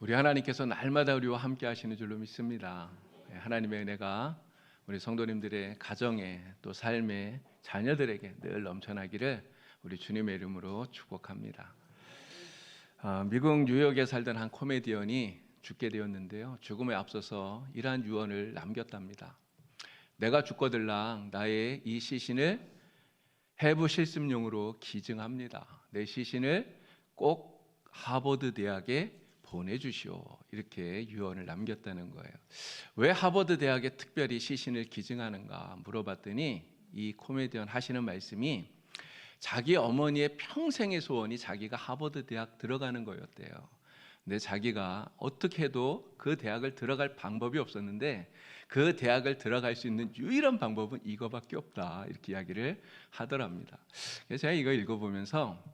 우리 하나님께서 날마다 우리와 함께 하시는 줄로 믿습니다. 하나님의 은혜가 우리 성도님들의 가정에 또 삶에 자녀들에게 늘 넘쳐나기를 우리 주님의 이름으로 축복합니다. 미국 뉴욕에 살던 한 코미디언이 죽게 되었는데요. 죽음에 앞서서 이러한 유언을 남겼답니다. 내가 죽거들랑 나의 이 시신을 해부 실습용으로 기증합니다. 내 시신을 꼭 하버드 대학에 보내주시오. 이렇게 유언을 남겼다는 거예요. 왜 하버드 대학에 특별히 시신을 기증하는가 물어봤더니 이 코미디언 하시는 말씀이 자기 어머니의 평생의 소원이 자기가 하버드 대학 들어가는 거였대요. 근데 자기가 어떻게 해도 그 대학을 들어갈 방법이 없었는데 그 대학을 들어갈 수 있는 유일한 방법은 이거밖에 없다. 이렇게 이야기를 하더랍니다. 그래서 제가 이거 읽어보면서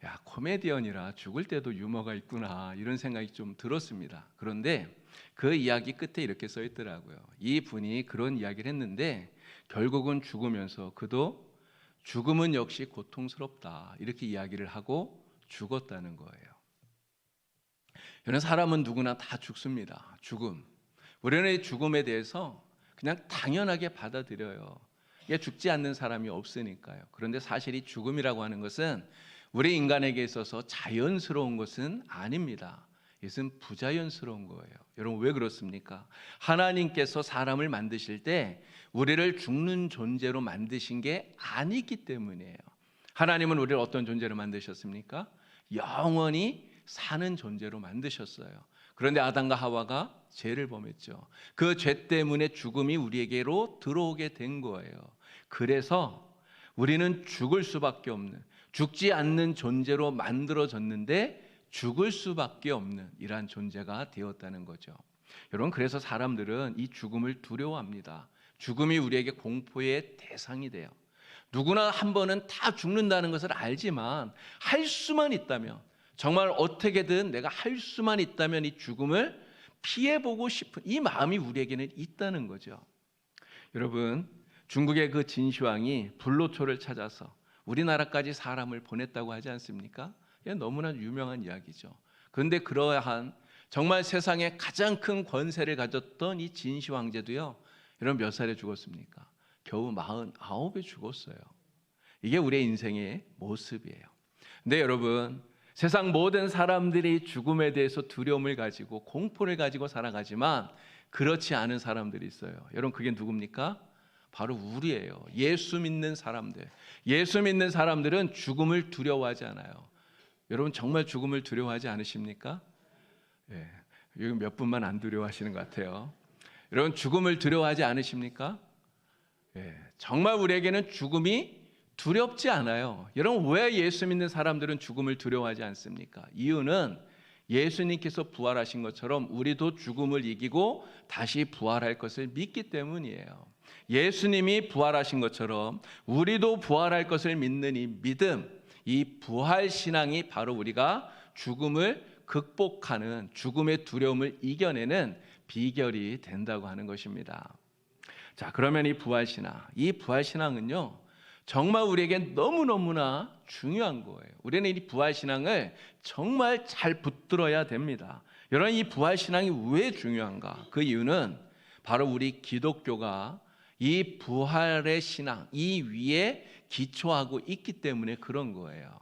야, 코미디언이라 죽을 때도 유머가 있구나 이런 생각이 좀 들었습니다. 그런데 그 이야기 끝에 이렇게 써 있더라고요. 이 분이 그런 이야기를 했는데 결국은 죽으면서 그도 죽음은 역시 고통스럽다 이렇게 이야기를 하고 죽었다는 거예요. 여러분, 사람은 누구나 다 죽습니다. 죽음. 우리는 이 죽음에 대해서 그냥 당연하게 받아들여요. 이게 죽지 않는 사람이 없으니까요. 그런데 사실 이 죽음이라고 하는 것은 우리 인간에게 있어서 자연스러운 것은 아닙니다. 이것은 부자연스러운 거예요. 여러분, 왜 그렇습니까? 하나님께서 사람을 만드실 때 우리를 죽는 존재로 만드신 게 아니기 때문이에요. 하나님은 우리를 어떤 존재로 만드셨습니까? 영원히 사는 존재로 만드셨어요. 그런데 아담과 하와가 죄를 범했죠. 그 죄 때문에 죽음이 우리에게로 들어오게 된 거예요. 그래서 우리는 죽을 수밖에 없는, 죽지 않는 존재로 만들어졌는데 죽을 수밖에 없는 이러한 존재가 되었다는 거죠. 여러분, 그래서 사람들은 이 죽음을 두려워합니다. 죽음이 우리에게 공포의 대상이 돼요. 누구나 한 번은 다 죽는다는 것을 알지만 할 수만 있다면, 정말 어떻게든 내가 할 수만 있다면 이 죽음을 피해보고 싶은 이 마음이 우리에게는 있다는 거죠. 여러분, 중국의 그 진시황이 불로초를 찾아서 우리나라까지 사람을 보냈다고 하지 않습니까? 이게 너무나 유명한 이야기죠. 그런데 그러한 정말 세상에 가장 큰 권세를 가졌던 이 진시 황제도요, 여러분 몇 살에 죽었습니까? 겨우 49에 죽었어요. 이게 우리의 인생의 모습이에요. 근데 여러분, 세상 모든 사람들이 죽음에 대해서 두려움을 가지고 공포를 가지고 살아가지만 그렇지 않은 사람들이 있어요. 여러분, 그게 누굽니까? 바로 우리예요. 예수 믿는 사람들. 예수 믿는 사람들은 죽음을 두려워하지 않아요. 여러분, 정말 죽음을 두려워하지 않으십니까? 예, 여기 몇 분만 안 두려워하시는 것 같아요. 여러분, 죽음을 두려워하지 않으십니까? 예, 정말 우리에게는 죽음이 두렵지 않아요. 여러분, 왜 예수 믿는 사람들은 죽음을 두려워하지 않습니까? 이유는 예수님께서 부활하신 것처럼 우리도 죽음을 이기고 다시 부활할 것을 믿기 때문이에요. 예수님이 부활하신 것처럼 우리도 부활할 것을 믿는 이 믿음, 이 부활 신앙이 바로 우리가 죽음을 극복하는, 죽음의 두려움을 이겨내는 비결이 된다고 하는 것입니다. 자, 그러면 이 부활 신앙은요, 정말 우리에게 너무너무나 중요한 거예요. 우리는 이 부활 신앙을 정말 잘 붙들어야 됩니다. 여러분, 이 부활 신앙이 왜 중요한가? 그 이유는 바로 우리 기독교가 이 부활의 신앙, 이 위에 기초하고 있기 때문에 그런 거예요.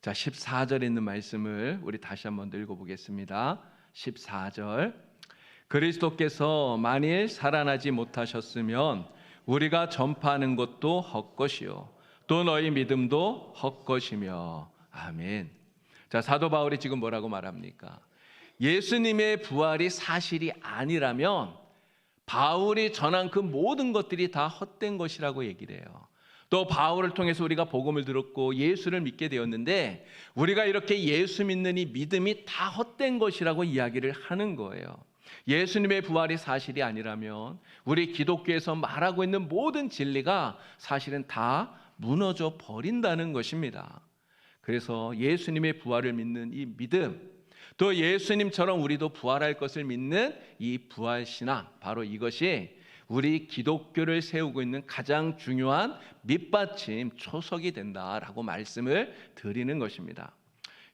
자, 14절에 있는 말씀을 우리 다시 한번 읽어보겠습니다. 14절. 그리스도께서 만일 살아나지 못하셨으면 우리가 전파하는 것도 헛것이요 또 너희 믿음도 헛것이며. 아멘. 자, 사도 바울이 지금 뭐라고 말합니까? 예수님의 부활이 사실이 아니라면 바울이 전한 그 모든 것들이 다 헛된 것이라고 얘기를 해요. 또 바울을 통해서 우리가 복음을 들었고 예수를 믿게 되었는데 우리가 이렇게 예수 믿는 이 믿음이 다 헛된 것이라고 이야기를 하는 거예요. 예수님의 부활이 사실이 아니라면 우리 기독교에서 말하고 있는 모든 진리가 사실은 다 무너져 버린다는 것입니다. 그래서 예수님의 부활을 믿는 이 믿음, 또 예수님처럼 우리도 부활할 것을 믿는 이 부활신앙, 바로 이것이 우리 기독교를 세우고 있는 가장 중요한 밑받침, 초석이 된다라고 말씀을 드리는 것입니다.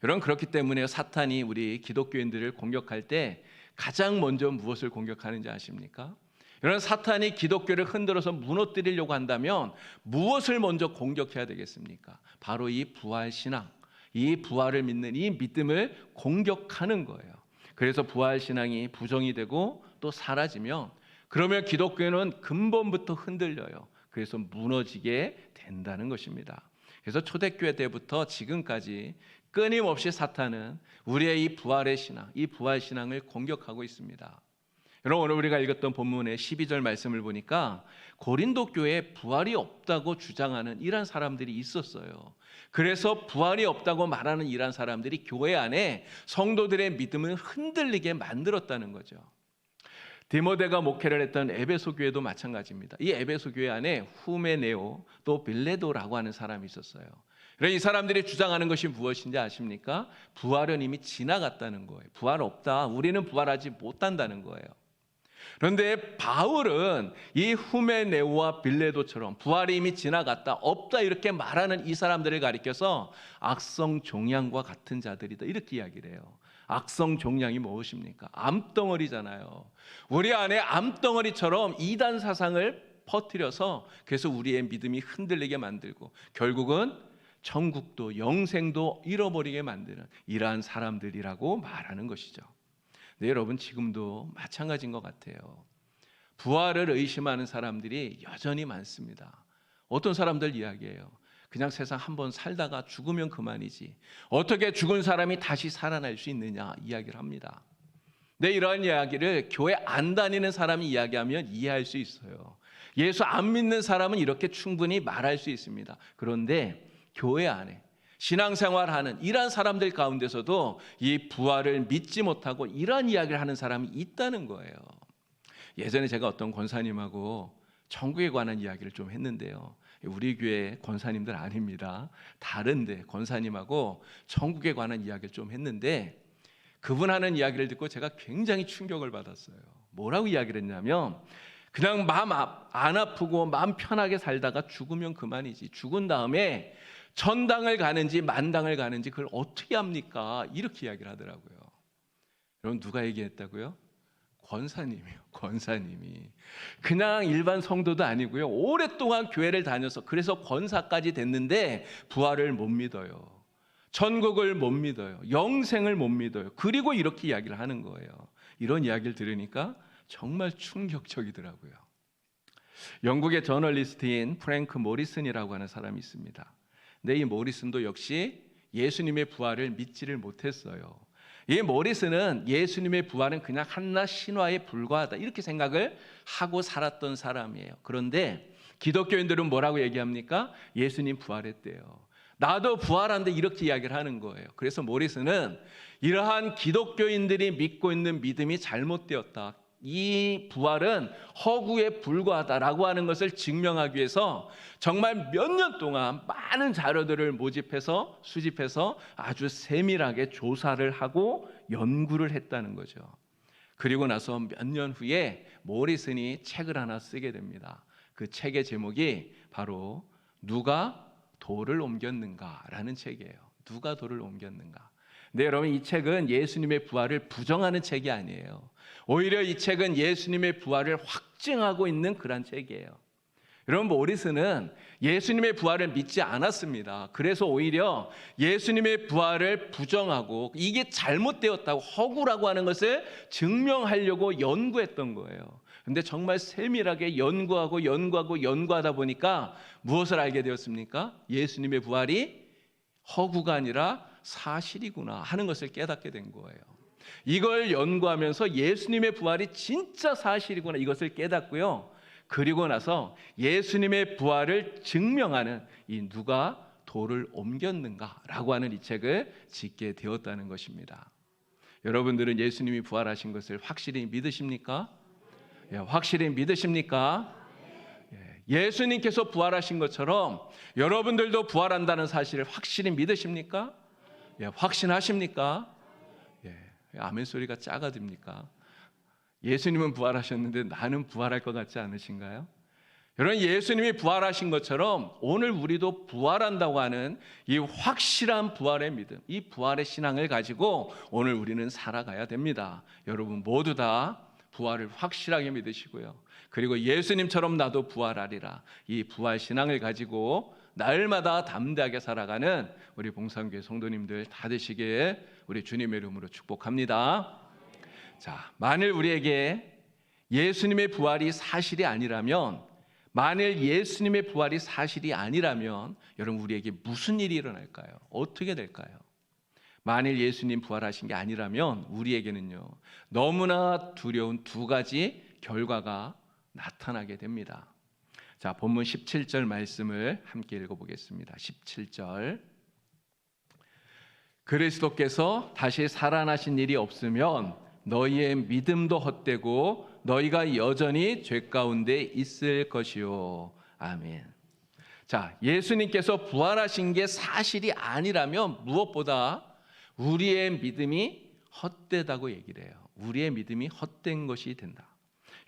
여러분, 그렇기 때문에 사탄이 우리 기독교인들을 공격할 때 가장 먼저 무엇을 공격하는지 아십니까? 여러분, 사탄이 기독교를 흔들어서 무너뜨리려고 한다면 무엇을 먼저 공격해야 되겠습니까? 바로 이 부활신앙, 이 부활을 믿는 이 믿음을 공격하는 거예요. 그래서 부활신앙이 부정이 되고 또 사라지면, 그러면 기독교는 근본부터 흔들려요. 그래서 무너지게 된다는 것입니다. 그래서 초대교회 때부터 지금까지 끊임없이 사탄은 우리의 이 부활의 신앙, 이 부활신앙을 공격하고 있습니다. 여러분, 오늘 우리가 읽었던 본문의 12절 말씀을 보니까 고린도 교회에 부활이 없다고 주장하는 이런 사람들이 있었어요. 그래서 부활이 없다고 말하는 이런 사람들이 교회 안에 성도들의 믿음을 흔들리게 만들었다는 거죠. 디모데가 목회를 했던 에베소 교회도 마찬가지입니다. 이 에베소 교회 안에 후메네오 또 빌레도라고 하는 사람이 있었어요. 이 사람들이 주장하는 것이 무엇인지 아십니까? 부활은 이미 지나갔다는 거예요. 부활 없다. 우리는 부활하지 못한다는 거예요. 그런데 바울은 이 후메네오와 빌레도처럼 부활이 이미 지나갔다, 없다 이렇게 말하는 이 사람들을 가리켜서 악성 종양과 같은 자들이다 이렇게 이야기를 해요. 악성 종양이 무엇입니까? 암덩어리잖아요. 우리 안에 암덩어리처럼 이단 사상을 퍼뜨려서 그래서 우리의 믿음이 흔들리게 만들고 결국은 천국도 영생도 잃어버리게 만드는 이러한 사람들이라고 말하는 것이죠. 네, 여러분, 지금도 마찬가지인 것 같아요. 부활을 의심하는 사람들이 여전히 많습니다. 어떤 사람들 이야기해요. 그냥 세상 한번 살다가 죽으면 그만이지, 어떻게 죽은 사람이 다시 살아날 수 있느냐 이야기를 합니다. 네, 이러한 이야기를 교회 안 다니는 사람이 이야기하면 이해할 수 있어요. 예수 안 믿는 사람은 이렇게 충분히 말할 수 있습니다. 그런데 교회 안에 신앙생활하는 이러한 사람들 가운데서도 이 부활을 믿지 못하고 이러한 이야기를 하는 사람이 있다는 거예요. 예전에 제가 어떤 권사님하고 천국에 관한 이야기를 좀 했는데요. 우리 교회 권사님들 아닙니다. 다른데 권사님하고 천국에 관한 이야기를 좀 했는데 그분 하는 이야기를 듣고 제가 굉장히 충격을 받았어요. 뭐라고 이야기를 했냐면, 그냥 마음 안 아프고 마음 편하게 살다가 죽으면 그만이지, 죽은 다음에 천당을 가는지 만당을 가는지 그걸 어떻게 합니까? 이렇게 이야기를 하더라고요. 여러분, 누가 얘기했다고요? 권사님이요. 권사님이. 그냥 일반 성도도 아니고요. 오랫동안 교회를 다녀서 그래서 권사까지 됐는데 부활을 못 믿어요. 천국을 못 믿어요. 영생을 못 믿어요. 그리고 이렇게 이야기를 하는 거예요. 이런 이야기를 들으니까 정말 충격적이더라고요. 영국의 저널리스트인 프랭크 모리슨이라고 하는 사람이 있습니다. 근데 이 모리슨도 역시 예수님의 부활을 믿지를 못했어요. 이 모리슨은 예수님의 부활은 그냥 한낱 신화에 불과하다 이렇게 생각을 하고 살았던 사람이에요. 그런데 기독교인들은 뭐라고 얘기합니까? 예수님 부활했대요. 나도 부활한데 이렇게 이야기를 하는 거예요. 그래서 모리슨은 이러한 기독교인들이 믿고 있는 믿음이 잘못되었다, 이 부활은 허구에 불과하다라고 하는 것을 증명하기 위해서 정말 몇 년 동안 많은 자료들을 모집해서 수집해서 아주 세밀하게 조사를 하고 연구를 했다는 거죠. 그리고 나서 몇 년 후에 모리슨이 책을 하나 쓰게 됩니다. 그 책의 제목이 바로 누가 돌을 옮겼는가라는 책이에요. 누가 돌을 옮겼는가. 네, 여러분, 이 책은 예수님의 부활을 부정하는 책이 아니에요. 오히려 이 책은 예수님의 부활을 확증하고 있는 그런 책이에요. 여러분, 모리슨은 예수님의 부활을 믿지 않았습니다. 그래서 오히려 예수님의 부활을 부정하고 이게 잘못되었다고, 허구라고 하는 것을 증명하려고 연구했던 거예요. 근데 정말 세밀하게 연구하다 보니까 무엇을 알게 되었습니까? 예수님의 부활이 허구가 아니라 사실이구나 하는 것을 깨닫게 된 거예요. 이걸 연구하면서 예수님의 부활이 진짜 사실이구나 이것을 깨닫고요. 그리고 나서 예수님의 부활을 증명하는 이 누가 돌을 옮겼는가라고 하는 이 책을 짓게 되었다는 것입니다. 여러분들은 예수님이 부활하신 것을 확실히 믿으십니까? 예, 확실히 믿으십니까? 예수님께서 부활하신 것처럼 여러분들도 부활한다는 사실을 확실히 믿으십니까? 예, 확신하십니까? 예, 아멘 소리가 작아집니까? 예수님은 부활하셨는데 나는 부활할 것 같지 않으신가요? 여러분, 예수님이 부활하신 것처럼 오늘 우리도 부활한다고 하는 이 확실한 부활의 믿음, 이 부활의 신앙을 가지고 오늘 우리는 살아가야 됩니다. 여러분 모두 다 부활을 확실하게 믿으시고요. 그리고 예수님처럼 나도 부활하리라, 이 부활 신앙을 가지고 날마다 담대하게 살아가는 우리 봉산교회 성도님들 다 되시기에 우리 주님의 이름으로 축복합니다. 자, 만일 우리에게 예수님의 부활이 사실이 아니라면, 만일 예수님의 부활이 사실이 아니라면 여러분 우리에게 무슨 일이 일어날까요? 어떻게 될까요? 만일 예수님 부활하신 게 아니라면 우리에게는요, 너무나 두려운 두 가지 결과가 나타나게 됩니다. 자, 본문 17절 말씀을 함께 읽어보겠습니다. 17절. 그리스도께서 다시 살아나신 일이 없으면 너희의 믿음도 헛되고 너희가 여전히 죄 가운데 있을 것이요. 아멘. 자, 예수님께서 부활하신 게 사실이 아니라면 무엇보다 우리의 믿음이 헛되다고 얘기를 해요. 우리의 믿음이 헛된 것이 된다.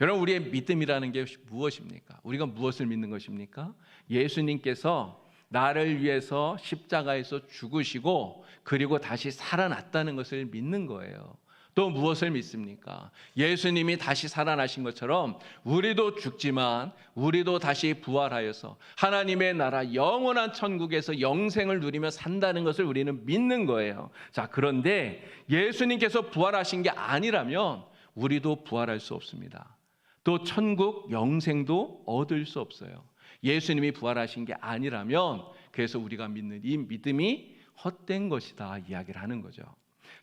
여러분, 우리의 믿음이라는 게 무엇입니까? 우리가 무엇을 믿는 것입니까? 예수님께서 나를 위해서 십자가에서 죽으시고 그리고 다시 살아났다는 것을 믿는 거예요. 또 무엇을 믿습니까? 예수님이 다시 살아나신 것처럼 우리도 죽지만 우리도 다시 부활하여서 하나님의 나라 영원한 천국에서 영생을 누리며 산다는 것을 우리는 믿는 거예요. 자, 그런데 예수님께서 부활하신 게 아니라면 우리도 부활할 수 없습니다. 또 천국 영생도 얻을 수 없어요. 예수님이 부활하신 게 아니라면, 그래서 우리가 믿는 이 믿음이 헛된 것이다 이야기를 하는 거죠.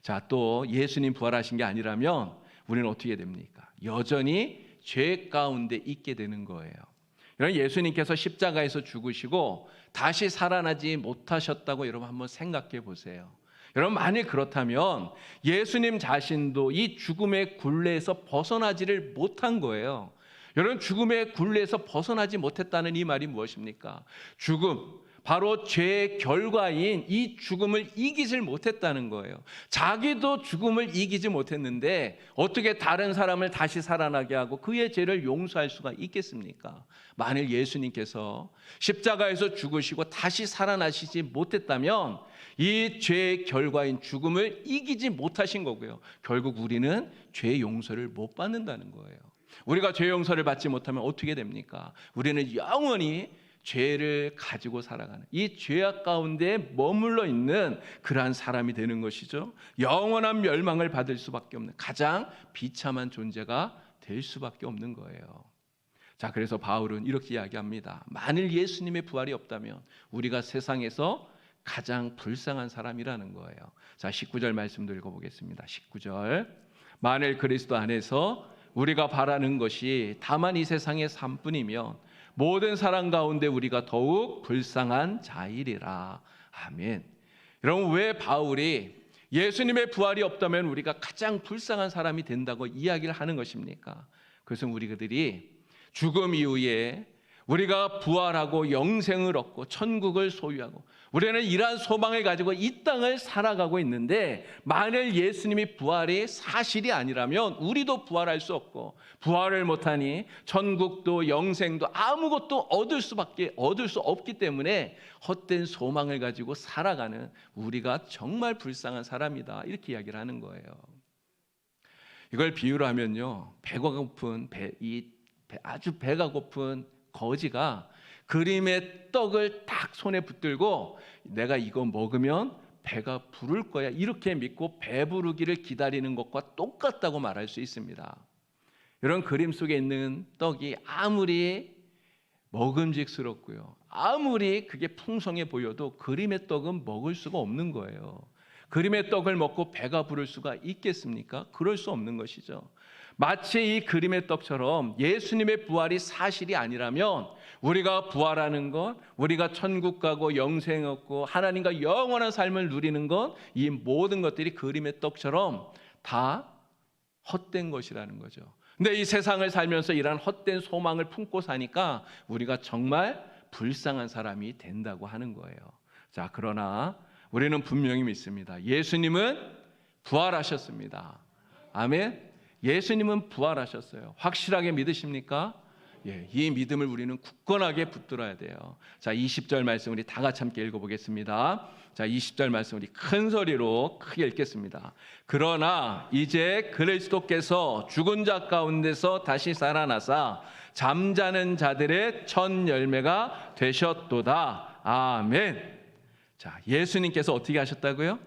자, 또 예수님 부활하신 게 아니라면 우리는 어떻게 됩니까? 여전히 죄 가운데 있게 되는 거예요. 여러분, 예수님께서 십자가에서 죽으시고 다시 살아나지 못하셨다고 여러분 한번 생각해 보세요. 여러분, 만일 그렇다면 예수님 자신도 이 죽음의 굴레에서 벗어나지를 못한 거예요. 여러분, 죽음의 굴레에서 벗어나지 못했다는 이 말이 무엇입니까? 죽음, 바로 죄의 결과인 이 죽음을 이기질 못했다는 거예요. 자기도 죽음을 이기지 못했는데 어떻게 다른 사람을 다시 살아나게 하고 그의 죄를 용서할 수가 있겠습니까? 만일 예수님께서 십자가에서 죽으시고 다시 살아나시지 못했다면 이 죄의 결과인 죽음을 이기지 못하신 거고요. 결국 우리는 죄 용서를 못 받는다는 거예요. 우리가 죄 용서를 받지 못하면 어떻게 됩니까? 우리는 영원히 죄를 가지고 살아가는, 이 죄악 가운데 머물러 있는 그러한 사람이 되는 것이죠. 영원한 멸망을 받을 수밖에 없는 가장 비참한 존재가 될 수밖에 없는 거예요. 자, 그래서 바울은 이렇게 이야기합니다. 만일 예수님의 부활이 없다면 우리가 세상에서 가장 불쌍한 사람이라는 거예요. 자, 19절 말씀도 읽어보겠습니다. 19절. 만일 그리스도 안에서 우리가 바라는 것이 다만 이 세상의 삶뿐이면 모든 사람 가운데 우리가 더욱 불쌍한 자이리라. 아멘. 여러분, 왜 바울이 예수님의 부활이 없다면 우리가 가장 불쌍한 사람이 된다고 이야기를 하는 것입니까? 그것은 우리들이 죽음 이후에 우리가 부활하고 영생을 얻고 천국을 소유하고 우리는 이러한 소망을 가지고 이 땅을 살아가고 있는데, 만일 예수님이 부활이 사실이 아니라면 우리도 부활할 수 없고, 부활을 못하니 천국도 영생도 아무것도 얻을 수 없기 때문에 헛된 소망을 가지고 살아가는 우리가 정말 불쌍한 사람이다, 이렇게 이야기를 하는 거예요. 이걸 비유로 하면요, 아주 배가 고픈 거지가 그림의 떡을 딱 손에 붙들고 내가 이거 먹으면 배가 부를 거야, 이렇게 믿고 배부르기를 기다리는 것과 똑같다고 말할 수 있습니다. 이런 그림 속에 있는 떡이 아무리 먹음직스럽고요, 아무리 그게 풍성해 보여도 그림의 떡은 먹을 수가 없는 거예요. 그림의 떡을 먹고 배가 부를 수가 있겠습니까? 그럴 수 없는 것이죠. 마치 이 그림의 떡처럼 예수님의 부활이 사실이 아니라면 우리가 부활하는 것, 우리가 천국 가고 영생 얻고 하나님과 영원한 삶을 누리는 것, 이 모든 것들이 그림의 떡처럼 다 헛된 것이라는 거죠. 근데 이 세상을 살면서 이러한 헛된 소망을 품고 사니까 우리가 정말 불쌍한 사람이 된다고 하는 거예요. 자, 그러나 우리는 분명히 믿습니다. 예수님은 부활하셨습니다. 아멘. 예수님은 부활하셨어요. 확실하게 믿으십니까? 이 믿음을 우리는 굳건하게 붙들어야 돼요. 자, 20절 말씀 우리 다 같이 함께 읽어보겠습니다. 자, 20절 말씀 우리 큰 소리로 크게 읽겠습니다. 그러나 이제 그리스도께서 죽은 자 가운데서 다시 살아나사 잠자는 자들의 첫 열매가 되셨도다. 아멘. 자, 예수님께서 어떻게 하셨다고요?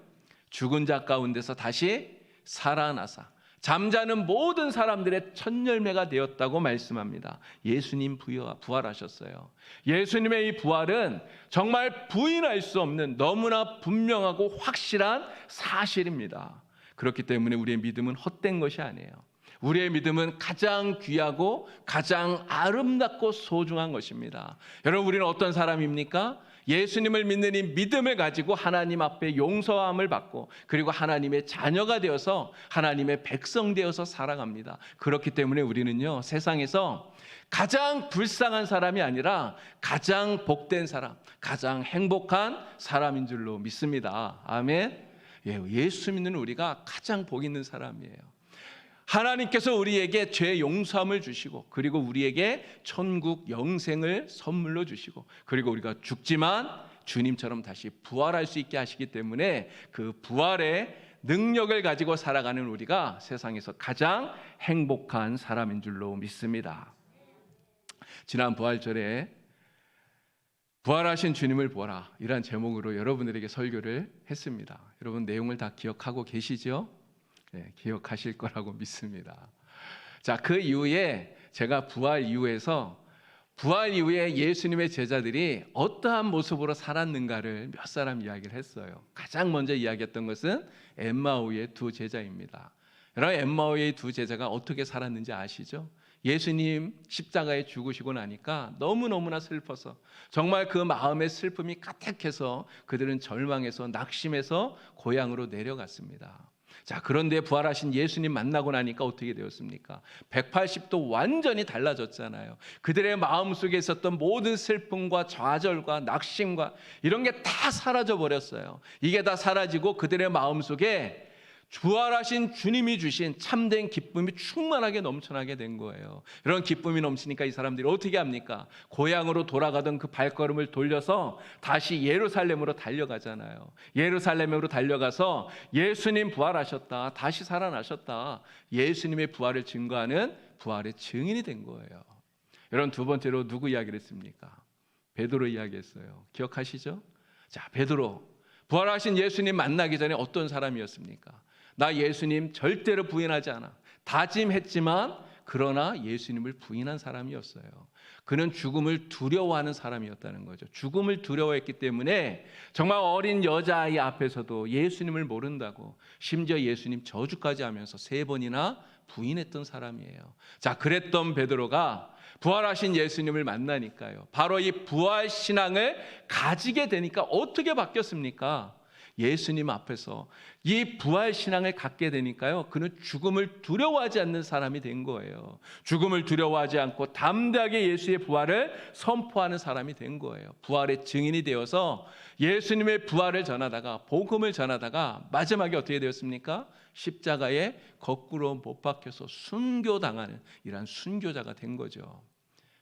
죽은 자 가운데서 다시 살아나사 잠자는 모든 사람들의 첫 열매가 되었다고 말씀합니다. 예수님 부활하셨어요. 예수님의 이 부활은 정말 부인할 수 없는 너무나 분명하고 확실한 사실입니다. 그렇기 때문에 우리의 믿음은 헛된 것이 아니에요. 우리의 믿음은 가장 귀하고 가장 아름답고 소중한 것입니다. 여러분, 우리는 어떤 사람입니까? 예수님을 믿는 이 믿음을 가지고 하나님 앞에 용서함을 받고 그리고 하나님의 자녀가 되어서 하나님의 백성 되어서 살아갑니다. 그렇기 때문에 우리는요, 세상에서 가장 불쌍한 사람이 아니라 가장 복된 사람, 가장 행복한 사람인 줄로 믿습니다. 아멘. 예수 믿는 우리가 가장 복 있는 사람이에요. 하나님께서 우리에게 죄 용서함을 주시고 그리고 우리에게 천국 영생을 선물로 주시고 그리고 우리가 죽지만 주님처럼 다시 부활할 수 있게 하시기 때문에 그 부활의 능력을 가지고 살아가는 우리가 세상에서 가장 행복한 사람인 줄로 믿습니다. 지난 부활절에 부활하신 주님을 보라, 이란 제목으로 여러분들에게 설교를 했습니다. 여러분 내용을 다 기억하고 계시죠? 기억하실 거라고 믿습니다. 자, 그 이후에 제가 부활 이후에 예수님의 제자들이 어떠한 모습으로 살았는가를 몇 사람 이야기를 했어요. 가장 먼저 이야기했던 것은 엠마오의 두 제자입니다. 여러분, 엠마오의 두 제자가 어떻게 살았는지 아시죠? 예수님 십자가에 죽으시고 나니까 너무너무나 슬퍼서 정말 그 마음의 슬픔이 가득해서 그들은 절망해서 낙심해서 고향으로 내려갔습니다. 자, 그런데 부활하신 예수님 만나고 나니까 어떻게 되었습니까? 180도 완전히 달라졌잖아요. 그들의 마음속에 있었던 모든 슬픔과 좌절과 낙심과 이런 게 다 사라져 버렸어요. 이게 다 사라지고 그들의 마음속에 부활하신 주님이 주신 참된 기쁨이 충만하게 넘쳐나게 된 거예요. 이런 기쁨이 넘치니까 이 사람들이 어떻게 합니까? 고향으로 돌아가던 그 발걸음을 돌려서 다시 예루살렘으로 달려가잖아요. 예루살렘으로 달려가서 예수님 부활하셨다, 다시 살아나셨다, 예수님의 부활을 증거하는 부활의 증인이 된 거예요. 여러분, 두 번째로 누구 이야기를 했습니까? 베드로 이야기했어요. 기억하시죠? 자, 베드로 부활하신 예수님 만나기 전에 어떤 사람이었습니까? 나 예수님 절대로 부인하지 않아. 다짐했지만 그러나 예수님을 부인한 사람이었어요. 그는 죽음을 두려워하는 사람이었다는 거죠. 죽음을 두려워했기 때문에 정말 어린 여자아이 앞에서도 예수님을 모른다고 심지어 예수님 저주까지 하면서 3번이나 부인했던 사람이에요. 자, 그랬던 베드로가 부활하신 예수님을 만나니까요, 바로 이 부활 신앙을 가지게 되니까 어떻게 바뀌었습니까? 예수님 앞에서 이 부활 신앙을 갖게 되니까요, 그는 죽음을 두려워하지 않는 사람이 된 거예요. 죽음을 두려워하지 않고 담대하게 예수의 부활을 선포하는 사람이 된 거예요. 부활의 증인이 되어서 예수님의 부활을 전하다가, 복음을 전하다가 마지막에 어떻게 되었습니까? 십자가에 거꾸로 못 박혀서 순교당하는 이러한 순교자가 된 거죠.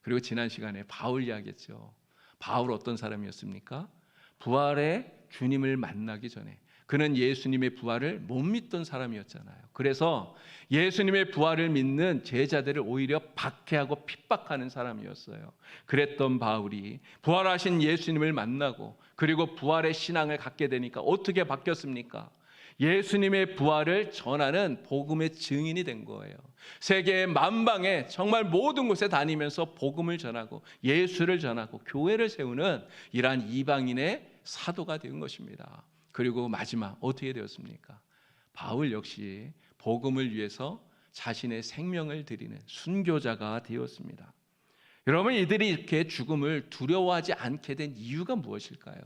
그리고 지난 시간에 바울 이야기했죠. 바울 어떤 사람이었습니까? 부활의 주님을 만나기 전에 그는 예수님의 부활을 못 믿던 사람이었잖아요. 그래서 예수님의 부활을 믿는 제자들을 오히려 박해하고 핍박하는 사람이었어요. 그랬던 바울이 부활하신 예수님을 만나고 그리고 부활의 신앙을 갖게 되니까 어떻게 바뀌었습니까? 예수님의 부활을 전하는 복음의 증인이 된 거예요. 세계 만방에 정말 모든 곳에 다니면서 복음을 전하고 예수를 전하고 교회를 세우는 이러한 이방인의 사도가 된 것입니다. 그리고 마지막 어떻게 되었습니까? 바울 역시 복음을 위해서 자신의 생명을 드리는 순교자가 되었습니다. 여러분, 이들이 이렇게 죽음을 두려워하지 않게 된 이유가 무엇일까요?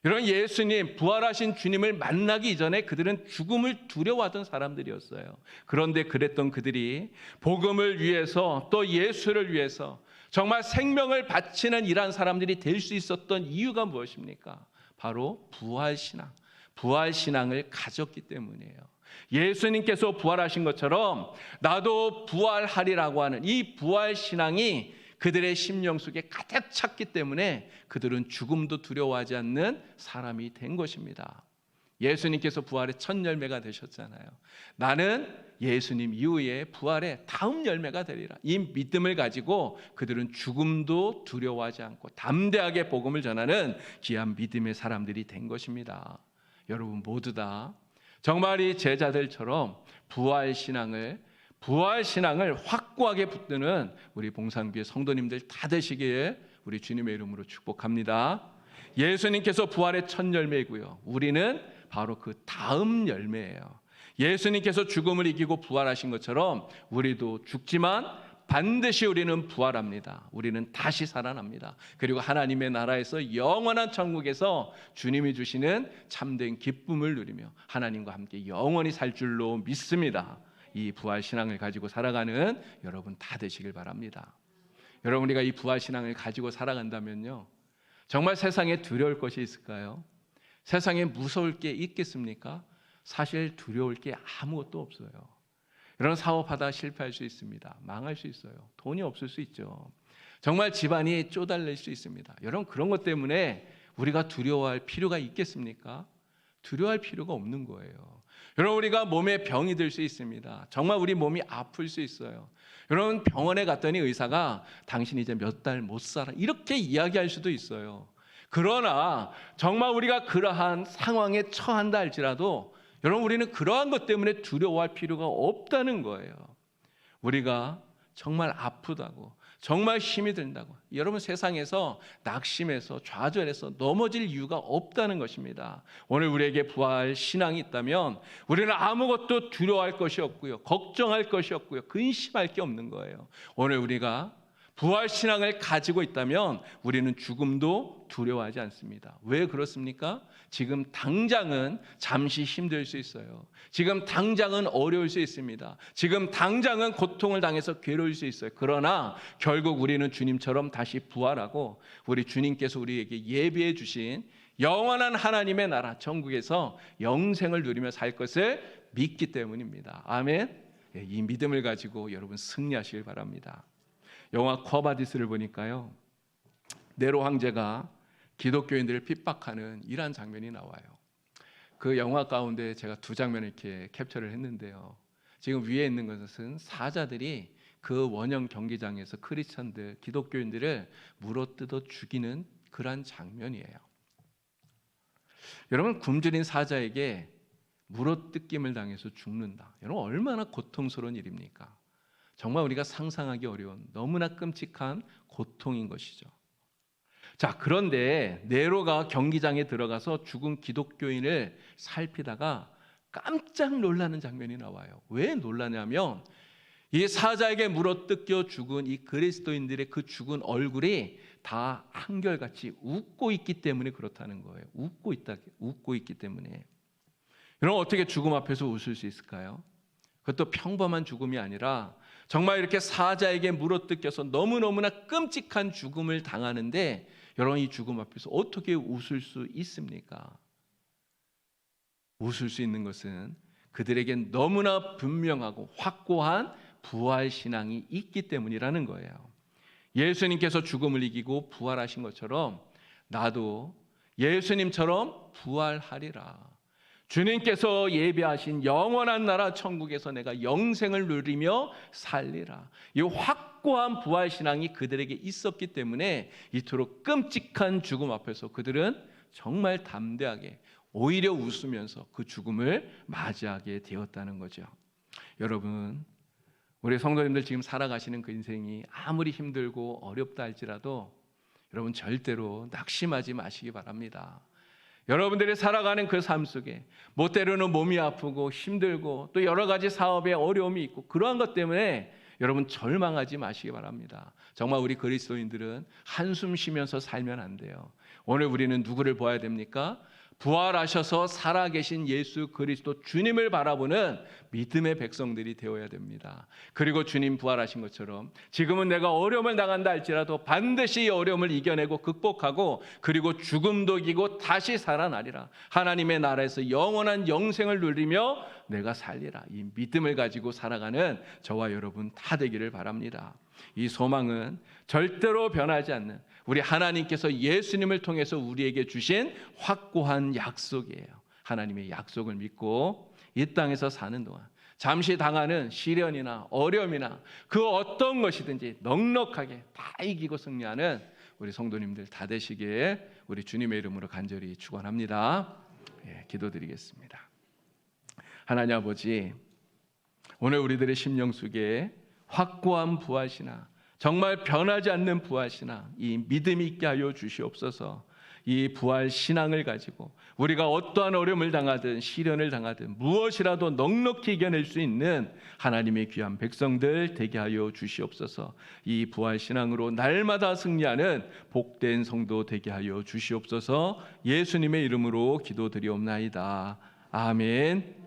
여러분, 예수님 부활하신 주님을 만나기 이전에 그들은 죽음을 두려워하던 사람들이었어요. 그런데 그랬던 그들이 복음을 위해서 또 예수를 위해서 정말 생명을 바치는 이러한 사람들이 될 수 있었던 이유가 무엇입니까? 바로 부활신앙을 가졌기 때문이에요. 예수님께서 부활하신 것처럼 나도 부활하리라고 하는 이 부활신앙이 그들의 심령 속에 가득 찼기 때문에 그들은 죽음도 두려워하지 않는 사람이 된 것입니다. 예수님께서 부활의 첫 열매가 되셨잖아요. 나는 예수님 이후에 부활의 다음 열매가 되리라. 이 믿음을 가지고 그들은 죽음도 두려워하지 않고 담대하게 복음을 전하는 귀한 믿음의 사람들이 된 것입니다. 여러분 모두 다 정말 이 제자들처럼 부활 신앙을 확고하게 붙드는 우리 봉산교회 성도님들 다 되시기에 우리 주님의 이름으로 축복합니다. 예수님께서 부활의 첫 열매이고요. 우리는 바로 그 다음 열매예요. 예수님께서 죽음을 이기고 부활하신 것처럼 우리도 죽지만 반드시 우리는 부활합니다. 우리는 다시 살아납니다. 그리고 하나님의 나라에서 영원한 천국에서 주님이 주시는 참된 기쁨을 누리며 하나님과 함께 영원히 살 줄로 믿습니다. 이 부활 신앙을 가지고 살아가는 여러분 다 되시길 바랍니다. 여러분 우리가 이 부활 신앙을 가지고 살아간다면요, 정말 세상에 두려울 것이 있을까요? 세상에 무서울 게 있겠습니까? 사실 두려울 게 아무것도 없어요. 이런 사업하다 실패할 수 있습니다. 망할 수 있어요. 돈이 없을 수 있죠. 정말 집안이 쪼달릴 수 있습니다. 여러분 그런 것 때문에 우리가 두려워할 필요가 있겠습니까? 두려워할 필요가 없는 거예요. 여러분 우리가 몸에 병이 들 수 있습니다. 정말 우리 몸이 아플 수 있어요. 여러분 병원에 갔더니 의사가 당신 이제 몇 달 못 살아 이렇게 이야기할 수도 있어요. 그러나 정말 우리가 그러한 상황에 처한다 할지라도 여러분 우리는 그러한 것 때문에 두려워할 필요가 없다는 거예요. 우리가 정말 아프다고 정말 힘이 든다고 여러분 세상에서 낙심해서 좌절해서 넘어질 이유가 없다는 것입니다. 오늘 우리에게 부활 신앙이 있다면 우리는 아무것도 두려워할 것이 없고요, 걱정할 것이 없고요, 근심할 게 없는 거예요. 오늘 우리가 부활 신앙을 가지고 있다면 우리는 죽음도 두려워하지 않습니다. 왜 그렇습니까? 지금 당장은 잠시 힘들 수 있어요. 지금 당장은 어려울 수 있습니다. 지금 당장은 고통을 당해서 괴로울 수 있어요. 그러나 결국 우리는 주님처럼 다시 부활하고 우리 주님께서 우리에게 예비해 주신 영원한 하나님의 나라 천국에서 영생을 누리며 살 것을 믿기 때문입니다. 아멘. 이 믿음을 가지고 여러분 승리하시길 바랍니다. 영화 쿼바디스를 보니까요, 네로 황제가 기독교인들을 핍박하는 이러한 장면이 나와요. 그 영화 가운데 제가 두 장면을 이렇게 캡처를 했는데요. 지금 위에 있는 것은 사자들이 그 원형 경기장에서 크리스천들, 기독교인들을 물어뜯어 죽이는 그러한 장면이에요. 여러분 굶주린 사자에게 물어뜯김을 당해서 죽는다. 여러분 얼마나 고통스러운 일입니까? 정말 우리가 상상하기 어려운 너무나 끔찍한 고통인 것이죠. 자, 그런데 네로가 경기장에 들어가서 죽은 기독교인을 살피다가 깜짝 놀라는 장면이 나와요. 왜 놀라냐면 이 사자에게 물어뜯겨 죽은 이 그리스도인들의 그 죽은 얼굴이 다 한결같이 웃고 있기 때문에 그렇다는 거예요. 웃고 있기 때문에. 여러분 어떻게 죽음 앞에서 웃을 수 있을까요? 그것도 평범한 죽음이 아니라 정말 이렇게 사자에게 물어뜯겨서 너무너무나 끔찍한 죽음을 당하는데 여러분 이 죽음 앞에서 어떻게 웃을 수 있습니까? 웃을 수 있는 것은 그들에겐 너무나 분명하고 확고한 부활 신앙이 있기 때문이라는 거예요. 예수님께서 죽음을 이기고 부활하신 것처럼 나도 예수님처럼 부활하리라. 주님께서 예비하신 영원한 나라 천국에서 내가 영생을 누리며 살리라. 이 확고한 부활 신앙이 그들에게 있었기 때문에 이토록 끔찍한 죽음 앞에서 그들은 정말 담대하게 오히려 웃으면서 그 죽음을 맞이하게 되었다는 거죠. 여러분, 우리 성도님들 지금 살아가시는 그 인생이 아무리 힘들고 어렵다 할지라도 여러분 절대로 낙심하지 마시기 바랍니다. 여러분들이 살아가는 그 삶 속에 뭐 때로는 몸이 아프고 힘들고 또 여러 가지 사업에 어려움이 있고 그러한 것 때문에 여러분 절망하지 마시기 바랍니다. 정말 우리 그리스도인들은 한숨 쉬면서 살면 안 돼요. 오늘 우리는 누구를 보아야 됩니까? 부활하셔서 살아계신 예수 그리스도 주님을 바라보는 믿음의 백성들이 되어야 됩니다. 그리고 주님 부활하신 것처럼 지금은 내가 어려움을 당한다 할지라도 반드시 이 어려움을 이겨내고 극복하고 그리고 죽음도 이기고 다시 살아나리라. 하나님의 나라에서 영원한 영생을 누리며 내가 살리라. 이 믿음을 가지고 살아가는 저와 여러분 다 되기를 바랍니다. 이 소망은 절대로 변하지 않는 우리 하나님께서 예수님을 통해서 우리에게 주신 확고한 약속이에요. 하나님의 약속을 믿고 이 땅에서 사는 동안 잠시 당하는 시련이나 어려움이나 그 어떤 것이든지 넉넉하게 다 이기고 승리하는 우리 성도님들 다 되시기에 우리 주님의 이름으로 간절히 축원합니다. 기도드리겠습니다. 하나님 아버지, 오늘 우리들의 심령 속에 확고한 부활신앙, 정말 변하지 않는 부활신앙, 이 믿음이 있게 하여 주시옵소서. 이 부활신앙을 가지고 우리가 어떠한 어려움을 당하든 시련을 당하든 무엇이라도 넉넉히 이겨낼 수 있는 하나님의 귀한 백성들 되게 하여 주시옵소서. 이 부활신앙으로 날마다 승리하는 복된 성도 되게 하여 주시옵소서. 예수님의 이름으로 기도드리옵나이다. 아멘.